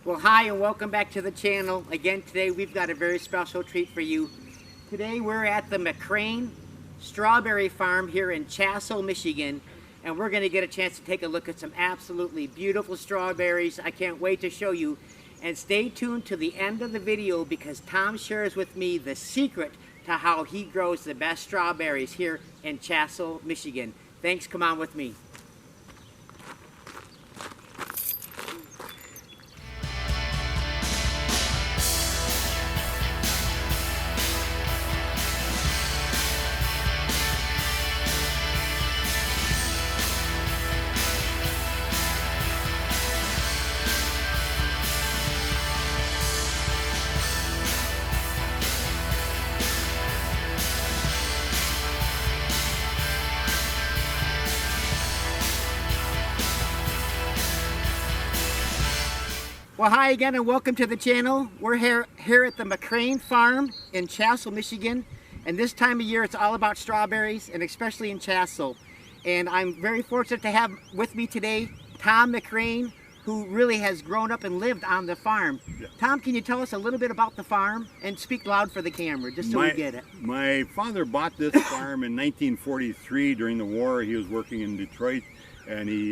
Well, hi and welcome back to the channel. Again, today we've got a very special treat for you. Today we're at the Mackrain strawberry farm here in Chassel, Michigan, and we're going to get a chance to take a look at some absolutely beautiful strawberries. I can't wait to show you. And stay tuned to the end of the video because Tom shares with me the secret to how he grows the best strawberries here in Chassel, Michigan. Thanks, come on with me. Well, hi again and welcome to the channel. We're here at the Mackrain farm in Chassel, Michigan. And this time of year, it's all about strawberries, and especially in Chassel. And I'm very fortunate to have with me today Tom Mackrain, who really has grown up and lived on the farm. Yeah. Tom, can you tell us a little bit about the farm? And speak loud for the camera, just so we get it. My father bought this farm in 1943 during the war. He was working in Detroit. And he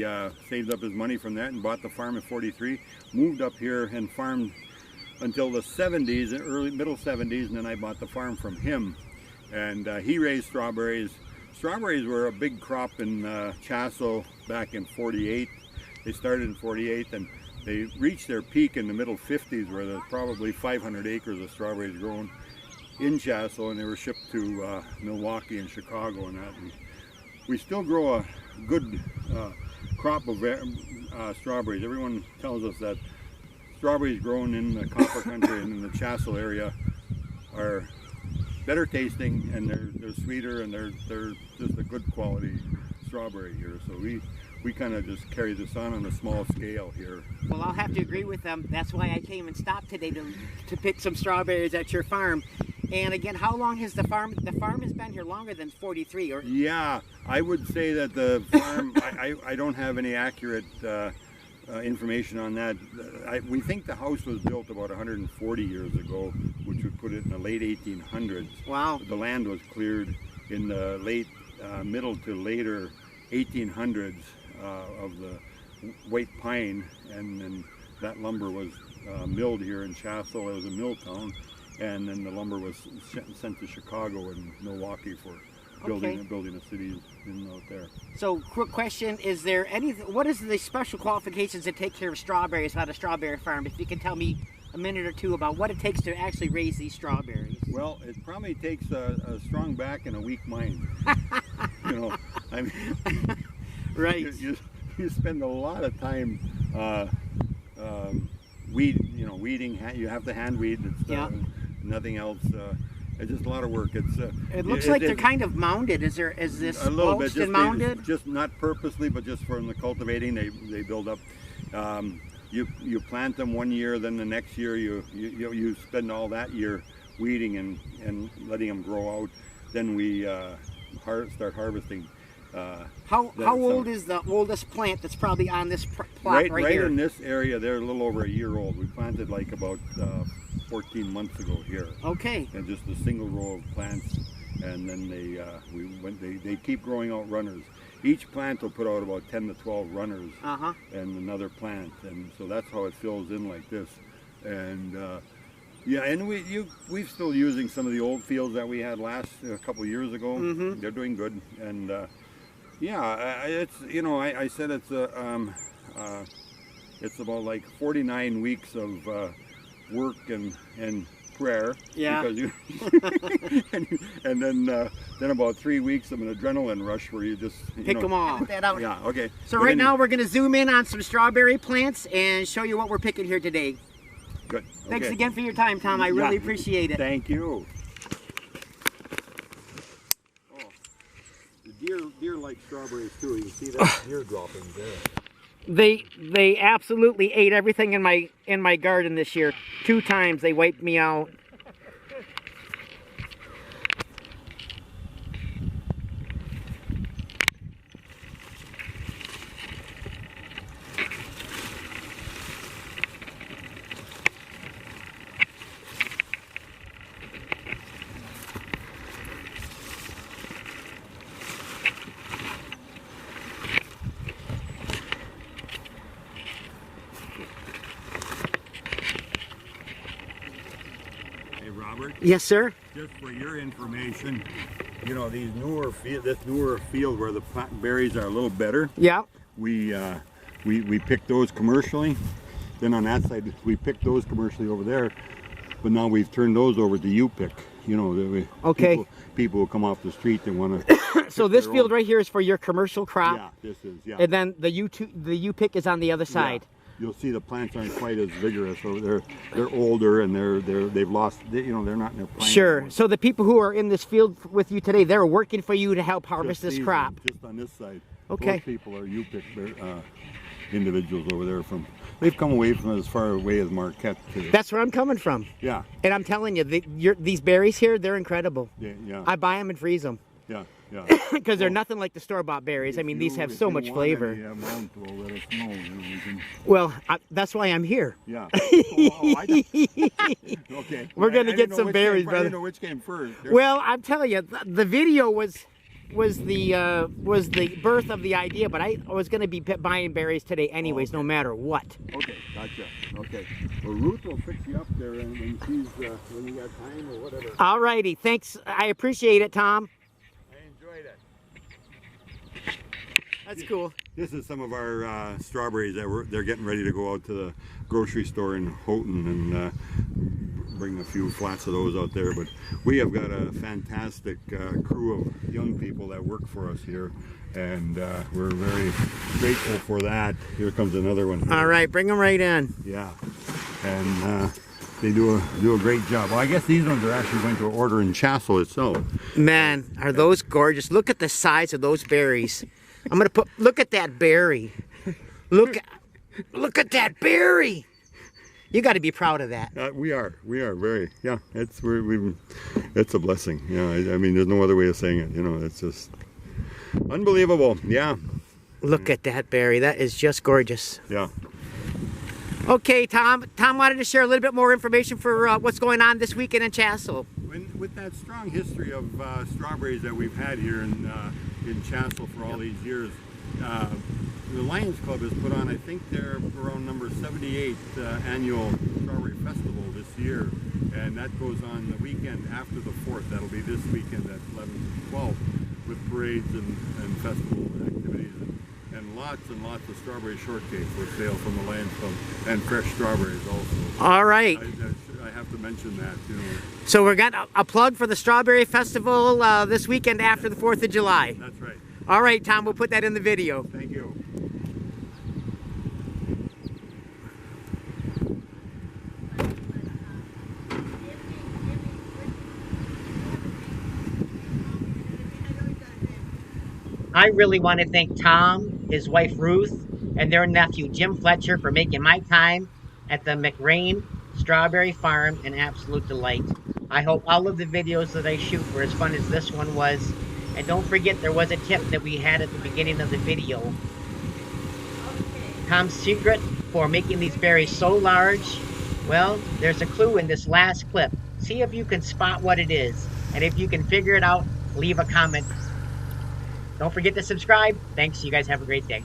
saved up his money from that and bought the farm in 43, moved up here and farmed until the 70s, middle 70s, and then I bought the farm from him. And he raised strawberries. Strawberries were a big crop in Chassel back in 48. They started in 48 and they reached their peak in the middle 50s where there's probably 500 acres of strawberries grown in Chassel, and they were shipped to Milwaukee and Chicago and that. And we still grow a good crop of strawberries. Everyone tells us that strawberries grown in the Copper Country and in the Chassel area are better tasting, and they're sweeter, and they're just a good quality strawberry here. So we kind of just carry this on a small scale here. Well, I'll have to agree with them. That's why I came and stopped today to pick some strawberries at your farm. And again, how long has the farm has been here longer than 43? Or? Yeah, I would say that the farm, I don't have any accurate information on that. We think the house was built about 140 years ago, which would put it in the late 1800s. Wow. The land was cleared in the late, middle to later 1800s of the white pine, and then that lumber was milled here in Chassel. It was a mill town. And then the lumber was sent to Chicago and Milwaukee for building a city out there. So, quick question: is there what is the special qualifications to take care of strawberries at a strawberry farm? If you can tell me a minute or two about what it takes to actually raise these strawberries. Well, it probably takes a strong back and a weak mind. You know, I mean, right? You spend a lot of time weeding. You have to hand weed. It's, nothing else. It's just a lot of work. It looks like they're kind of mounded. Is this a little bit just mounded? Just not purposely, but just from the cultivating, they build up. You plant them one year, then the next year you spend all that year weeding and letting them grow out. Then we start harvesting. How old is the oldest plant that's probably on this plot right here? Right in this area, they're a little over a year old. We planted like about 14 months ago here. Okay. And just a single row of plants, and then they keep growing out runners. Each plant will put out about 10 to 12 runners, and another plant, and so that's how it fills in like this. And yeah, and we're still using some of the old fields that we had a couple years ago. They're doing good, and yeah, it's I said it's about like 49 weeks of work and prayer. Yeah. Because and then about 3 weeks of an adrenaline rush where you just pick them all. Yeah. Okay. So right now we're going to zoom in on some strawberry plants and show you what we're picking here today. Good. Thanks again for your time, Tom. I really appreciate it. Thank you. Oh, the deer like strawberries too. You see that deer droppings there. They absolutely ate everything in my garden this year. 2 times they wiped me out. Yes, sir. Just for your information, you know, this newer field where the berries are a little better. Yeah. We picked those commercially. Then on that side, we picked those commercially over there. But now we've turned those over to U.P.PREPPIng. You know, okay. People will come off the street and want to. So this field right here is for your commercial crop. Yeah, this is. Yeah. And then the U.P.PREPPIng is on the other side. Yeah. You'll see the plants aren't quite as vigorous. So they're older and they've lost. You know, they're not in their prime. Sure. anymore. So the people who are in this field with you today, they're working for you to help harvest this These crop. are just on this side. Okay. Those people are U.P.PREPPIng individuals over there from. They've come away from as far away as Marquette. That's where I'm coming from. Yeah. And I'm telling you, these berries here, they're incredible. Yeah. I buy them and freeze them. Yeah. Because they're nothing like the store-bought berries. I mean, these have so much flavor. Well, that's why I'm here. Yeah. Okay. We're gonna get some berries, brother. I didn't know which came first. Well, I'm telling you, the video was the birth of the idea, but I was going to be buying berries today anyways, no matter what. Okay, gotcha. Okay. Well, Ruth will fix you up there when she's when you got time or whatever. All righty. Thanks. I appreciate it, Tom. I enjoyed it. That's cool. This is some of our strawberries that they're getting ready to go out to the grocery store in Houghton and bring a few flats of those out there. But we have got a fantastic crew of young people that work for us here, and we're very grateful for that. Here comes another one here. All right, bring them right in. Yeah, and they do a great job. Well, I guess these ones are actually going to order in Chassel itself. Man, are those gorgeous. Look at the size of those berries. I'm gonna look at that berry. Look at that berry. You got to be proud of that. We are very, yeah. It's a blessing. Yeah, I mean, there's no other way of saying it. You know, it's just unbelievable. Yeah. Look at that berry. That is just gorgeous. Yeah. Okay, Tom. Tom wanted to share a little bit more information for what's going on this weekend in Chassel. With that strong history of strawberries that we've had here in Chassel for all these years, the Lions Club has put on, I think they're around number 78 annual Strawberry Festival this year, and that goes on the weekend after the 4th. That'll be this weekend at 11 to 12 with parades and festival activities and lots of strawberry shortcake for sale from the Lions Club, and fresh strawberries also. All right. I have to mention that, you know. So we're got a plug for the Strawberry Festival this weekend after the 4th of July. That's right. All right, Tom, we'll put that in the video. Thank you. I really want to thank Tom, his wife Ruth, and their nephew Jim Fletcher for making my time at the Mackrain Strawberry Farm an absolute delight. I hope all of the videos that I shoot were as fun as this one was. And don't forget, there was a tip that we had at the beginning of the video. Tom's secret for making these berries so large, well, there's a clue in this last clip. See if you can spot what it is. And if you can figure it out, leave a comment. Don't forget to subscribe. Thanks. You guys have a great day.